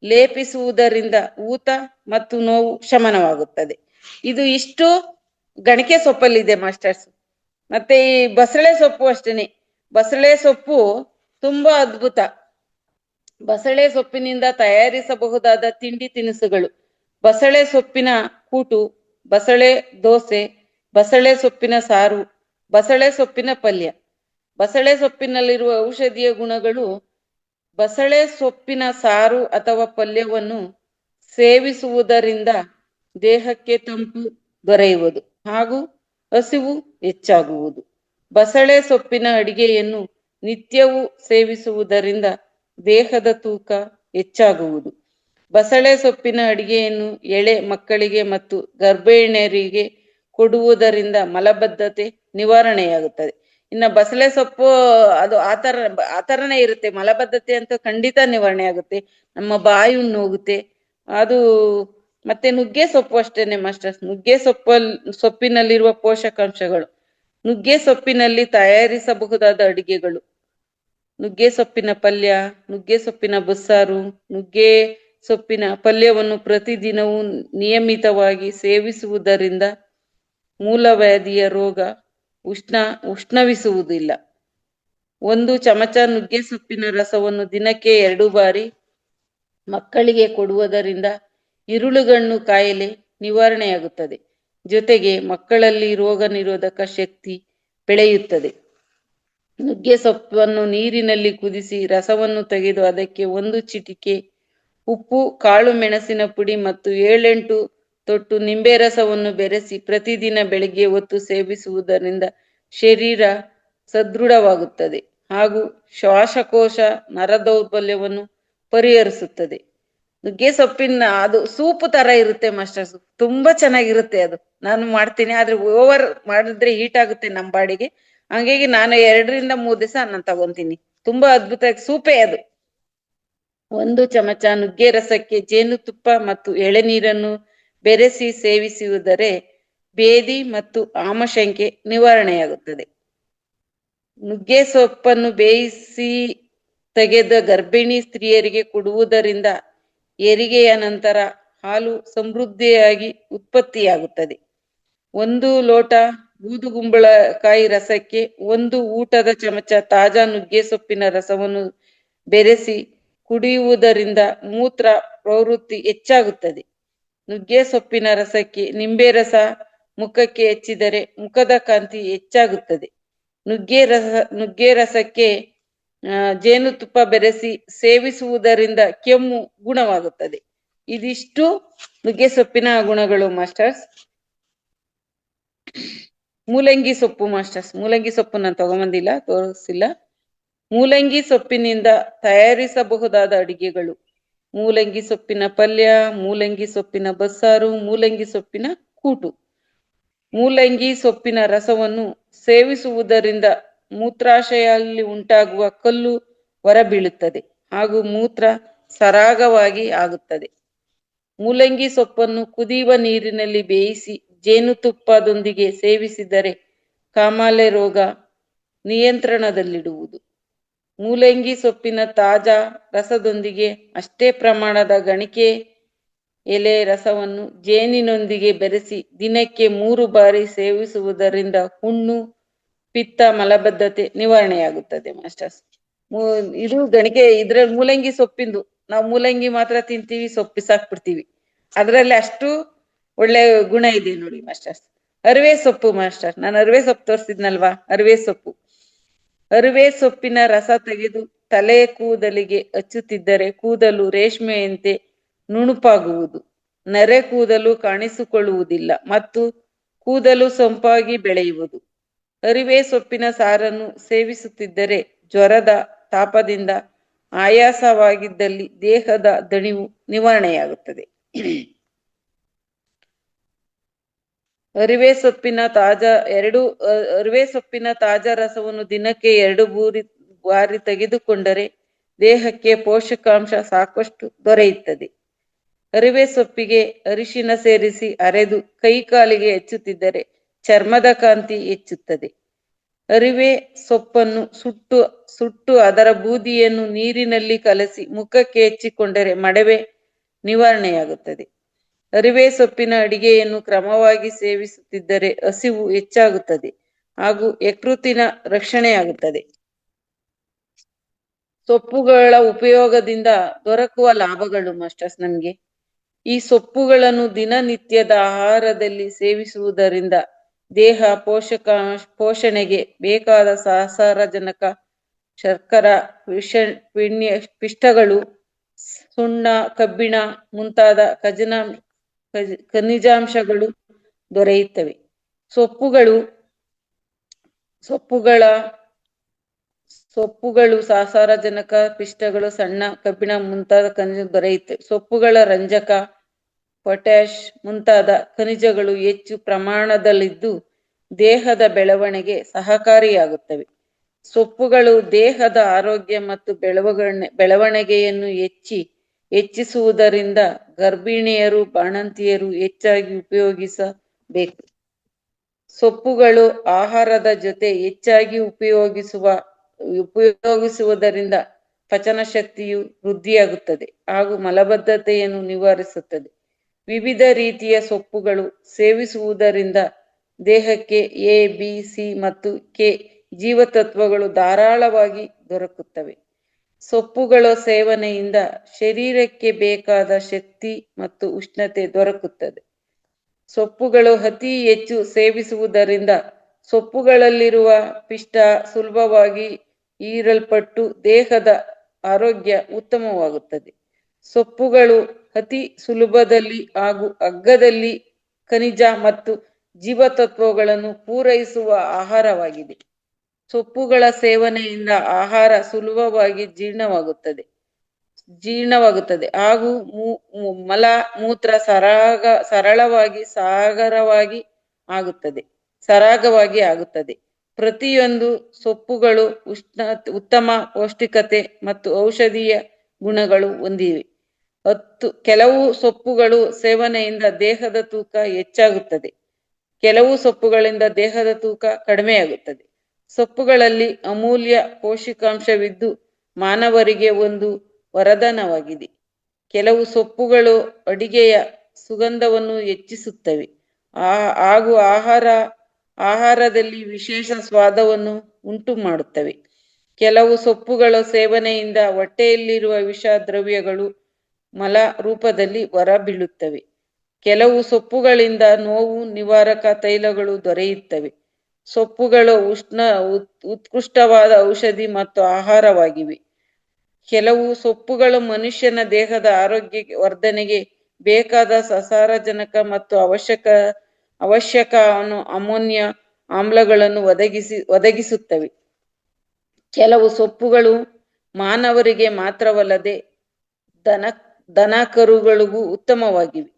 ಲೇಪಿಸುವುದರಿಂದ ಊತ ಮತ್ತು ನೋವು ಶಮನವಾಗುತ್ತದೆ. ಇದು ಇಷ್ಟು ಗಣಿಕೆ ಸೊಪ್ಪಲ್ಲಿದೆ ಮಾಸ್ಟರ್ಸ್. ಮತ್ತೆ ಈ ಬಸಳೆ ಸೊಪ್ಪು ಅಷ್ಟೇನೆ. ಬಸಳೆ ಸೊಪ್ಪು ತುಂಬಾ ಅದ್ಭುತ. ಬಸಳೆ ಸೊಪ್ಪಿನಿಂದ ತಯಾರಿಸಬಹುದಾದ ತಿಂಡಿ ತಿನಿಸುಗಳು: ಬಸಳೆ ಸೊಪ್ಪಿನ ಕೂಟು, ಬಸಳೆ ದೋಸೆ, ಬಸಳೆ ಸೊಪ್ಪಿನ ಸಾರು, ಬಸಳೆ ಸೊಪ್ಪಿನ ಪಲ್ಯ. ಬಸಳೆ ಸೊಪ್ಪಿನಲ್ಲಿರುವ ಔಷಧೀಯ ಗುಣಗಳು: ಬಸಳೆ ಸೊಪ್ಪಿನ ಸಾರು ಅಥವಾ ಪಲ್ಯವನ್ನು ಸೇವಿಸುವುದರಿಂದ ದೇಹಕ್ಕೆ ತಂಪು ದೊರೆಯುವುದು ಹಾಗೂ ಹಸಿವು ಹೆಚ್ಚಾಗುವುದು. ಬಸಳೆ ಸೊಪ್ಪಿನ ಅಡಿಗೆಯನ್ನು ನಿತ್ಯವೂ ಸೇವಿಸುವುದರಿಂದ ದೇಹದ ತೂಕ ಹೆಚ್ಚಾಗುವುದು. ಬಸಳೆ ಸೊಪ್ಪಿನ ಅಡಿಗೆಯನ್ನು ಎಳೆ ಮಕ್ಕಳಿಗೆ ಮತ್ತು ಗರ್ಭಿಣಿಯರಿಗೆ ಕೊಡುವುದರಿಂದ ಮಲಬದ್ಧತೆ ನಿವಾರಣೆಯಾಗುತ್ತದೆ. ಇನ್ನ ಬಸಳೆ ಸೊಪ್ಪು ಅದು ಆತರನೇ ಇರುತ್ತೆ, ಮಲಬದ್ಧತೆ ಅಂತ ಖಂಡಿತ ನಿವಾರಣೆ ಆಗುತ್ತೆ, ನಮ್ಮ ಬಾಯಿ ಹೋಗುತ್ತೆ ಅದು. ಮತ್ತೆ ನುಗ್ಗೆ ಸೊಪ್ಪು ಅಷ್ಟೇನೆ ಮಾಸ್ಟರ್ಸ್. ನುಗ್ಗೆ ಸೊಪ್ಪಿನಲ್ಲಿರುವ ಪೋಷಕಾಂಶಗಳು: ನುಗ್ಗೆ ಸೊಪ್ಪಿನಲ್ಲಿ ತಯಾರಿಸಬಹುದಾದ ಅಡಿಗೆಗಳು: ನುಗ್ಗೆ ಸೊಪ್ಪಿನ ಪಲ್ಯ, ನುಗ್ಗೆ ಸೊಪ್ಪಿನ ಬಸ್ಸಾರು. ನುಗ್ಗೆ ಸೊಪ್ಪಿನ ಪಲ್ಯವನ್ನು ಪ್ರತಿದಿನವೂ ನಿಯಮಿತವಾಗಿ ಸೇವಿಸುವುದರಿಂದ ಮೂಲವ್ಯಾಧಿಯ ರೋಗ ಉಷ್ಣವಿಸುವುದಿಲ್ಲ. 1 ಚಮಚ ನುಗ್ಗೆ ಸೊಪ್ಪಿನ ರಸವನ್ನು ದಿನಕ್ಕೆ 2 ಬಾರಿ ಮಕ್ಕಳಿಗೆ ಕೊಡುವುದರಿಂದ ಇರುಳುಗಣ್ಣು ಕಾಯಿಲೆ ನಿವಾರಣೆಯಾಗುತ್ತದೆ. ಜೊತೆಗೆ ಮಕ್ಕಳಲ್ಲಿ ರೋಗ ನಿರೋಧಕ ಶಕ್ತಿ ಬೆಳೆಯುತ್ತದೆ. ನುಗ್ಗೆ ಸೊಪ್ಪನ್ನು ನೀರಿನಲ್ಲಿ ಕುದಿಸಿ ರಸವನ್ನು ತೆಗೆದು ಅದಕ್ಕೆ 1 ಚಿಟಿಕೆ ಉಪ್ಪು, ಕಾಳು ಮೆಣಸಿನ ಪುಡಿ ಮತ್ತು 7-8 ತೊಟ್ಟು ನಿಂಬೆ ರಸವನ್ನು ಬೆರೆಸಿ ಪ್ರತಿದಿನ ಬೆಳಿಗ್ಗೆ ಹೊತ್ತು ಸೇವಿಸುವುದರಿಂದ ಶರೀರ ಸದೃಢವಾಗುತ್ತದೆ ಹಾಗೂ ಶ್ವಾಸಕೋಶ ನರದೌರ್ಬಲ್ಯವನ್ನು ಪರಿಹರಿಸುತ್ತದೆ. ನುಗ್ಗೆ ಸೊಪ್ಪಿನ ಅದು ಸೂಪ್ ತರ ಇರುತ್ತೆ ಮಾಸ್ಟರ್ಸ್, ತುಂಬಾ ಚೆನ್ನಾಗಿರುತ್ತೆ ಅದು. ನಾನು ಮಾಡ್ತೀನಿ, ಆದ್ರೆ ಓವರ್ ಮಾಡಿದ್ರೆ ಹೀಟ್ ಆಗುತ್ತೆ ನಮ್ಮ ಬಾಡಿಗೆ. ಹಂಗಾಗಿ ನಾನು 2-3 ದಿವಸ ನಾನು ತಗೊಂತೀನಿ. ತುಂಬಾ ಅದ್ಭುತ ಸೂಪೇ ಅದು. 1 ಚಮಚ ನುಗ್ಗೆ ರಸಕ್ಕೆ ಜೇನುತುಪ್ಪ ಮತ್ತು ಎಳೆನೀರನ್ನು ಬೆರೆಸಿ ಸೇವಿಸುವುದರೆ ಬೇದಿ ಮತ್ತು ಆಮಶಂಕೆ ನಿವಾರಣೆಯಾಗುತ್ತದೆ. ನುಗ್ಗೆ ಸೊಪ್ಪನ್ನು ಬೇಯಿಸಿ ತೆಗೆದ ಗರ್ಭಿಣಿ ಸ್ತ್ರೀಯರಿಗೆ ಕೊಡುವುದರಿಂದ ಹೆರಿಗೆಯ ನಂತರ ಹಾಲು ಸಮೃದ್ಧಿಯಾಗಿ ಉತ್ಪತ್ತಿಯಾಗುತ್ತದೆ. 1 ಲೋಟ ಬೂದುಗುಂಬಳಕಾಯಿ ರಸಕ್ಕೆ 1 ಊಟದ ಚಮಚ ತಾಜಾ ನುಗ್ಗೆ ಸೊಪ್ಪಿನ ರಸವನ್ನು ಬೆರೆಸಿ ಕುಡಿಯುವುದರಿಂದ ಮೂತ್ರ ಪ್ರವೃತ್ತಿ ಹೆಚ್ಚಾಗುತ್ತದೆ. ನುಗ್ಗೆ ಸೊಪ್ಪಿನ ರಸಕ್ಕೆ ನಿಂಬೆ ರಸ ಮುಖಕ್ಕೆ ಹಚ್ಚಿದರೆ ಮುಖದ ಕಾಂತಿ ಹೆಚ್ಚಾಗುತ್ತದೆ. ನುಗ್ಗೆ ರಸಕ್ಕೆ ಜೇನುತುಪ್ಪ ಬೆರೆಸಿ ಸೇವಿಸುವುದರಿಂದ ಕೆಮ್ಮು ಗುಣವಾಗುತ್ತದೆ. ಇದಿಷ್ಟು ನುಗ್ಗೆ ಸೊಪ್ಪಿನ ಗುಣಗಳು ಮಾಸ್ಟರ್ಸ್. ಮೂಲಂಗಿ ಸೊಪ್ಪು ಮಾಸ್ಟರ್ಸ್, ಮೂಲಂಗಿ ಸೊಪ್ಪು ನಾನು ತಗೊಂಬಂದಿಲ್ಲ, ತೋರಿಸಿಲ್ಲ. ಮೂಲಂಗಿ ಸೊಪ್ಪಿನಿಂದ ತಯಾರಿಸಬಹುದಾದ ಅಡಿಗೆಗಳು: ಮೂಲಂಗಿ ಸೊಪ್ಪಿನ ಪಲ್ಯ, ಮೂಲಂಗಿ ಸೊಪ್ಪಿನ ಬಸ್ಸಾರು, ಮೂಲಂಗಿ ಸೊಪ್ಪಿನ ಕೂಟು. ಮೂಲಂಗಿ ಸೊಪ್ಪಿನ ರಸವನ್ನು ಸೇವಿಸುವುದರಿಂದ ಮೂತ್ರಾಶಯಲ್ಲಿ ಉಂಟಾಗುವ ಕಲ್ಲು ಹೊರಬೀಳುತ್ತದೆ ಹಾಗೂ ಮೂತ್ರ ಸರಾಗವಾಗಿ ಆಗುತ್ತದೆ. ಮೂಲಂಗಿ ಸೊಪ್ಪನ್ನು ಕುದಿಯುವ ನೀರಿನಲ್ಲಿ ಬೇಯಿಸಿ ಜೇನುತುಪ್ಪದೊಂದಿಗೆ ಸೇವಿಸಿದರೆ ಕಾಮಾಲೆ ರೋಗ ನಿಯಂತ್ರಣದಲ್ಲಿಡುವುದು. ಮೂಲಂಗಿ ಸೊಪ್ಪಿನ ತಾಜಾ ರಸದೊಂದಿಗೆ ಅಷ್ಟೇ ಪ್ರಮಾಣದ ಗಣಿಕೆ ಎಲೆ ರಸವನ್ನು ಜೇನಿನೊಂದಿಗೆ ಬೆರೆಸಿ ದಿನಕ್ಕೆ 3 ಬಾರಿ ಸೇವಿಸುವುದರಿಂದ ಹುಣ್ಣು, ಪಿತ್ತ, ಮಲಬದ್ಧತೆ ನಿವಾರಣೆಯಾಗುತ್ತದೆ ಮಾಸ್ಟರ್ಸ್. ಇದು ಗಣಿಕೆ, ಇದ್ರ ಮೂಲಂಗಿ ಸೊಪ್ಪಿಂದು. ನಾವು ಮೂಲಂಗಿ ಮಾತ್ರ ತಿಂತೀವಿ, ಸೊಪ್ಪು ಬಿಸಾಕ್ಬಿಡ್ತೀವಿ. ಅದರಲ್ಲಿ ಅಷ್ಟು ಒಳ್ಳೆ ಗುಣ ಇದೆ ನೋಡಿ ಮಾಸ್ಟರ್ಸ್. ಅರಿವೆ ಸೊಪ್ಪು ಮಾಸ್ಟರ್, ನಾನು ಅರಿವೆ ಸೊಪ್ಪು ತೋರಿಸಿದ್ನಲ್ವಾ, ಅರಿವೆ ಸೊಪ್ಪು. ಅರಿವೆ ಸೊಪ್ಪಿನ ರಸ ತೆಗೆದು ತಲೆ ಕೂದಲಿಗೆ ಹಚ್ಚುತ್ತಿದ್ದರೆ ಕೂದಲು ರೇಷ್ಮೆಯಂತೆ ನುಣುಪಾಗುವುದು, ನರೆ ಕೂದಲು ಕಾಣಿಸಿಕೊಳ್ಳುವುದಿಲ್ಲ ಮತ್ತು ಕೂದಲು ಸೊಂಪಾಗಿ ಬೆಳೆಯುವುದು. ಅರಿವೆ ಸೊಪ್ಪಿನ ಸಾರನ್ನು ಸೇವಿಸುತ್ತಿದ್ದರೆ ಜ್ವರದ ತಾಪದಿಂದ ಆಯಾಸವಾಗಿದ್ದಲ್ಲಿ ದೇಹದ ದಣಿವು ನಿವಾರಣೆಯಾಗುತ್ತದೆ. ಅರಿವೆ ಸೊಪ್ಪಿನ ತಾಜಾ ರಸವನ್ನು ದಿನಕ್ಕೆ 2 ಬಾರಿ ತೆಗೆದುಕೊಂಡರೆ ದೇಹಕ್ಕೆ ಪೋಷಕಾಂಶ ಸಾಕಷ್ಟು ದೊರೆಯುತ್ತದೆ. ಅರಿವೆ ಸೊಪ್ಪಿಗೆ ಅರಿಶಿನ ಸೇರಿಸಿ ಅರೆದು ಕೈ ಕಾಲಿಗೆ ಹಚ್ಚುತ್ತಿದ್ದರೆ ಚರ್ಮದ ಕಾಂತಿ ಹೆಚ್ಚುತ್ತದೆ. ಅರಿವೆ ಸೊಪ್ಪನ್ನು ಸುಟ್ಟು ಅದರ ಬೂದಿಯನ್ನು ನೀರಿನಲ್ಲಿ ಕಲಸಿ ಮುಖಕ್ಕೆ ಹಚ್ಚಿಕೊಂಡರೆ ಮಡವೆ ನಿವಾರಣೆಯಾಗುತ್ತದೆ. ಅರಿವೆ ಸೊಪ್ಪಿನ ಅಡಿಗೆಯನ್ನು ಕ್ರಮವಾಗಿ ಸೇವಿಸುತ್ತಿದ್ದರೆ ಹಸಿವು ಹೆಚ್ಚಾಗುತ್ತದೆ ಹಾಗೂ ಯಕೃತ್ತಿನ ರಕ್ಷಣೆಯಾಗುತ್ತದೆ. ಸೊಪ್ಪುಗಳ ಉಪಯೋಗದಿಂದ ದೊರಕುವ ಲಾಭಗಳು ಮಾಸ್ಟರ್ಸ್. ನಮ್ಗೆ ಈ ಸೊಪ್ಪುಗಳನ್ನು ದಿನನಿತ್ಯದ ಆಹಾರದಲ್ಲಿ ಸೇವಿಸುವುದರಿಂದ ದೇಹ ಪೋಷಣೆಗೆ ಬೇಕಾದ ಸಾರಜನಕ, ಶರ್ಕರ, ಪಿಷ್ಟಗಳು, ಸುಣ್ಣ, ಕಬ್ಬಿಣ ಮುಂತಾದ ಖನಿಜಾಂಶಗಳು ದೊರೆಯುತ್ತವೆ. ಸೊಪ್ಪುಗಳು ಸಾರಜನಕ, ಪಿಷ್ಟಗಳು, ಸಣ್ಣ ಕಬ್ಬಿಣ ಮುಂತಾದ ಖನಿಜ ದೊರೆಯುತ್ತವೆ. ಸೊಪ್ಪುಗಳ ರಂಜಕ, ಪೊಟ್ಯಾಶ್ ಮುಂತಾದ ಖನಿಜಗಳು ಹೆಚ್ಚು ಪ್ರಮಾಣದಲ್ಲಿದ್ದು ದೇಹದ ಬೆಳವಣಿಗೆ ಸಹಕಾರಿಯಾಗುತ್ತವೆ. ಸೊಪ್ಪುಗಳು ದೇಹದ ಆರೋಗ್ಯ ಮತ್ತು ಬೆಳವಣಿಗೆಯನ್ನು ಹೆಚ್ಚಿಸುವುದರಿಂದ ಗರ್ಭಿಣಿಯರು, ಬಾಣಂತಿಯರು ಹೆಚ್ಚಾಗಿ ಉಪಯೋಗಿಸಬೇಕು. ಸೊಪ್ಪುಗಳು ಆಹಾರದ ಜೊತೆ ಹೆಚ್ಚಾಗಿ ಉಪಯೋಗಿಸುವುದರಿಂದ ಪಚನ ಶಕ್ತಿಯು ವೃದ್ಧಿಯಾಗುತ್ತದೆ ಹಾಗೂ ಮಲಬದ್ಧತೆಯನ್ನು ನಿವಾರಿಸುತ್ತದೆ. ವಿವಿಧ ರೀತಿಯ ಸೊಪ್ಪುಗಳು ಸೇವಿಸುವುದರಿಂದ ದೇಹಕ್ಕೆ ಎ, ಬಿ, ಸಿ ಮತ್ತು ಕೆ ಜೀವತತ್ವಗಳು ಧಾರಾಳವಾಗಿ ದೊರಕುತ್ತವೆ. ಸೊಪ್ಪುಗಳ ಸೇವನೆಯಿಂದ ಶರೀರಕ್ಕೆ ಬೇಕಾದ ಶಕ್ತಿ ಮತ್ತು ಉಷ್ಣತೆ ದೊರಕುತ್ತದೆ. ಸೊಪ್ಪುಗಳು ಅತಿ ಹೆಚ್ಚು ಸೇವಿಸುವುದರಿಂದ ಸೊಪ್ಪುಗಳಲ್ಲಿರುವ ಪಿಷ್ಟ ಸುಲಭವಾಗಿ ಹೀರಲ್ಪಟ್ಟು ದೇಹದ ಆರೋಗ್ಯ ಉತ್ತಮವಾಗುತ್ತದೆ. ಸೊಪ್ಪುಗಳು ಅತಿ ಸುಲಭದಲ್ಲಿ ಹಾಗೂ ಅಗ್ಗದಲ್ಲಿ ಖನಿಜ ಮತ್ತು ಜೀವತತ್ವಗಳನ್ನು ಪೂರೈಸುವ ಆಹಾರವಾಗಿದೆ. ಸೊಪ್ಪುಗಳ ಸೇವನೆಯಿಂದ ಆಹಾರ ಸುಲಭವಾಗಿ ಜೀರ್ಣವಾಗುತ್ತದೆ ಹಾಗೂ ಮಲ ಮೂತ್ರ ಸರಾಗವಾಗಿ ಆಗುತ್ತದೆ. ಪ್ರತಿಯೊಂದು ಸೊಪ್ಪುಗಳು ಉತ್ತಮ ಪೌಷ್ಟಿಕತೆ ಮತ್ತು ಔಷಧೀಯ ಗುಣಗಳು ಹೊಂದಿವೆ. ಕೆಲವು ಸೊಪ್ಪುಗಳು ಸೇವನೆಯಿಂದ ದೇಹದ ತೂಕ ಹೆಚ್ಚಾಗುತ್ತದೆ, ಕೆಲವು ಸೊಪ್ಪುಗಳಿಂದ ದೇಹದ ತೂಕ ಕಡಿಮೆಯಾಗುತ್ತದೆ. ಸೊಪ್ಪುಗಳಲ್ಲಿ ಅಮೂಲ್ಯ ಪೋಷಕಾಂಶವಿದ್ದು ಮಾನವರಿಗೆ ಒಂದು ವರದಾನವಾಗಿದೆ. ಕೆಲವು ಸೊಪ್ಪುಗಳು ಅಡಿಗೆಯ ಸುಗಂಧವನ್ನು ಹೆಚ್ಚಿಸುತ್ತವೆ ಹಾಗೂ ಆಹಾರದಲ್ಲಿ ವಿಶೇಷ ಸ್ವಾದವನ್ನು ಉಂಟು ಮಾಡುತ್ತವೆ. ಕೆಲವು ಸೊಪ್ಪುಗಳ ಸೇವನೆಯಿಂದ ಹೊಟ್ಟೆಯಲ್ಲಿರುವ ವಿಷ ದ್ರವ್ಯಗಳು ಮಲ ರೂಪದಲ್ಲಿ ಹೊರಬೀಳುತ್ತವೆ. ಕೆಲವು ಸೊಪ್ಪುಗಳಿಂದ ನೋವು ನಿವಾರಕ ತೈಲಗಳು ದೊರೆಯುತ್ತವೆ. ಸೊಪ್ಪುಗಳು ಉತ್ಕೃಷ್ಟವಾದ ಔಷಧಿ ಮತ್ತು ಆಹಾರವಾಗಿವೆ. ಕೆಲವು ಸೊಪ್ಪುಗಳು ಮನುಷ್ಯನ ದೇಹದ ಆರೋಗ್ಯ ವರ್ಧನೆಗೆ ಬೇಕಾದ ಸಸಾರಜನಕ ಮತ್ತು ಅವಶ್ಯಕ ಅಮೋನಿಯ ಆಮ್ಲಗಳನ್ನು ಒದಗಿಸುತ್ತವೆ. ಕೆಲವು ಸೊಪ್ಪುಗಳು ಮಾನವರಿಗೆ ಮಾತ್ರವಲ್ಲದೆ ದನ ಕರುಗಳಿಗೂ ಉತ್ತಮವಾಗಿವೆ.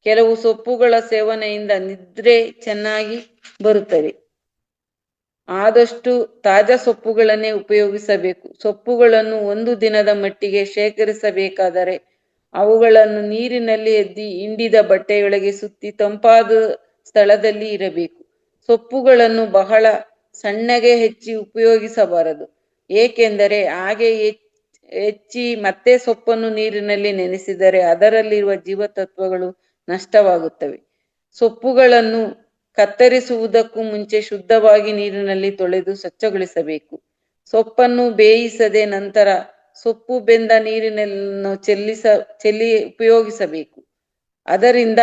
ಕೆಲವು ಸೊಪ್ಪುಗಳ ಸೇವನೆಯಿಂದ ನಿದ್ರೆ ಚೆನ್ನಾಗಿ ಬರುತ್ತದೆ. ಆದಷ್ಟು ತಾಜಾ ಸೊಪ್ಪುಗಳನ್ನೇ ಉಪಯೋಗಿಸಬೇಕು. ಸೊಪ್ಪುಗಳನ್ನು 1 ದಿನದ ಮಟ್ಟಿಗೆ ಶೇಖರಿಸಬೇಕಾದರೆ ಅವುಗಳನ್ನು ನೀರಿನಲ್ಲಿ ಎದ್ದಿ ಹಿಂಡಿದ ಬಟ್ಟೆಯೊಳಗೆ ಸುತ್ತಿ ತಂಪಾದ ಸ್ಥಳದಲ್ಲಿ ಇರಬೇಕು. ಸೊಪ್ಪುಗಳನ್ನು ಬಹಳ ಸಣ್ಣಗೆ ಹೆಚ್ಚಿ ಉಪಯೋಗಿಸಬಾರದು, ಏಕೆಂದರೆ ಹಾಗೆ ಹೆಚ್ಚಿ ಮತ್ತೆ ಸೊಪ್ಪನ್ನು ನೀರಿನಲ್ಲಿ ನೆನೆಸಿದರೆ ಅದರಲ್ಲಿರುವ ಜೀವತತ್ವಗಳು ನಷ್ಟವಾಗುತ್ತವೆ. ಸೊಪ್ಪುಗಳನ್ನು ಕತ್ತರಿಸುವುದಕ್ಕೂ ಮುಂಚೆ ಶುದ್ಧವಾಗಿ ನೀರಿನಲ್ಲಿ ತೊಳೆದು ಸ್ವಚ್ಛಗೊಳಿಸಬೇಕು. ಸೊಪ್ಪನ್ನು ಬೇಯಿಸದೆ ನಂತರ ಸೊಪ್ಪು ಬೆಂದ ನೀರಿನನ್ನು ಚೆಲ್ಲಿ ಉಪಯೋಗಿಸಬೇಕು. ಅದರಿಂದ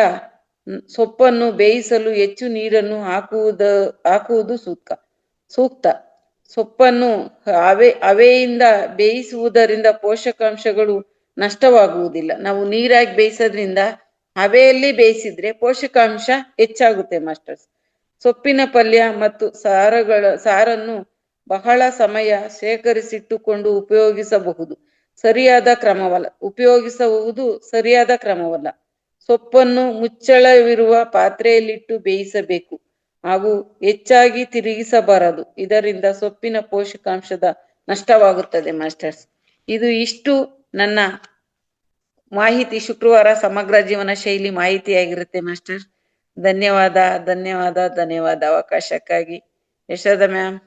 ಸೊಪ್ಪನ್ನು ಬೇಯಿಸಲು ಹೆಚ್ಚು ನೀರನ್ನು ಹಾಕುವುದು ಸೂಕ್ತ. ಸೊಪ್ಪನ್ನು ಹವೆಯಿಂದ ಬೇಯಿಸುವುದರಿಂದ ಪೋಷಕಾಂಶಗಳು ನಷ್ಟವಾಗುವುದಿಲ್ಲ. ನಾವು ನೀರಾಗಿ ಬೇಯಿಸೋದ್ರಿಂದ ಹವೆಯಲ್ಲಿ ಬೇಯಿಸಿದ್ರೆ ಪೋಷಕಾಂಶ ಹೆಚ್ಚಾಗುತ್ತೆ ಮಾಸ್ಟರ್ಸ್. ಸೊಪ್ಪಿನ ಪಲ್ಯ ಮತ್ತು ಸಾರನ್ನು ಬಹಳ ಸಮಯ ಶೇಖರಿಸಿಟ್ಟುಕೊಂಡು ಉಪಯೋಗಿಸುವುದು ಸರಿಯಾದ ಕ್ರಮವಲ್ಲ. ಸೊಪ್ಪನ್ನು ಮುಚ್ಚಳವಿರುವ ಪಾತ್ರೆಯಲ್ಲಿಟ್ಟು ಬೇಯಿಸಬೇಕು ಹಾಗೂ ಹೆಚ್ಚಾಗಿ ತಿರುಗಿಸಬಾರದು. ಇದರಿಂದ ಸೊಪ್ಪಿನ ಪೋಷಕಾಂಶದ ನಷ್ಟವಾಗುತ್ತದೆ ಮಾಸ್ಟರ್ಸ್. ಇಷ್ಟು ನನ್ನ ಮಾಹಿತಿ. ಶುಕ್ರವಾರ ಸಮಗ್ರ ಜೀವನ ಶೈಲಿ ಮಾಹಿತಿಯಾಗಿರುತ್ತೆ ಮಾಸ್ಟರ್. ಧನ್ಯವಾದ ಅವಕಾಶಕ್ಕಾಗಿ. ಯಶೋಧ ಮ್ಯಾಮ್.